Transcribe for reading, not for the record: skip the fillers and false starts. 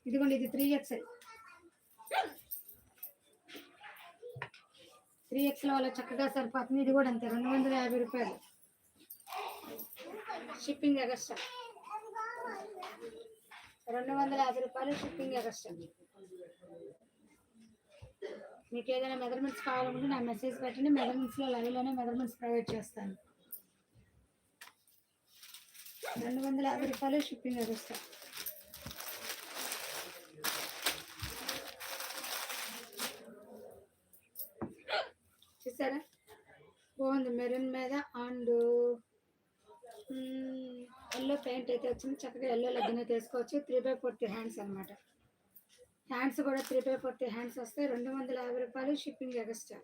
ఇదిగోండి, ఇది 3XL. 3XL వాళ్ళ చక్కగా సరిపోతుంది. ఇది కూడా అంతే, 250 రూపాయలు. షిప్పింగ్ ఎగస్ట్రా 250 రూపాయలు, షిప్పింగ్ ఎగస్ట్రా. మీకు ఏదైనా మెజర్మెంట్స్ కావాలంటే నా మెసేజ్ పెట్టండి. మెజర్మెంట్స్లో లైవ్లోనే మెజర్మెంట్స్ ప్రొవైడ్ చేస్తాను. 250 రూపాయలు, షిప్పింగ్ ఎగస్ట్రా. చూసారా, బాగుంది. మెరూన్ మీద అండ్ ఎల్లో పెయింట్ అయితే వచ్చింది. చక్కగా ఎల్లో లెగ్గిన్ అయితే వేసుకోవచ్చు. 3/4 హ్యాండ్స్ అనమాట. హ్యాండ్స్ కూడా 3/4 హ్యాండ్స్ వస్తాయి. 250 రూపాయలు, షిప్పింగ్ ఎగస్ట్రా.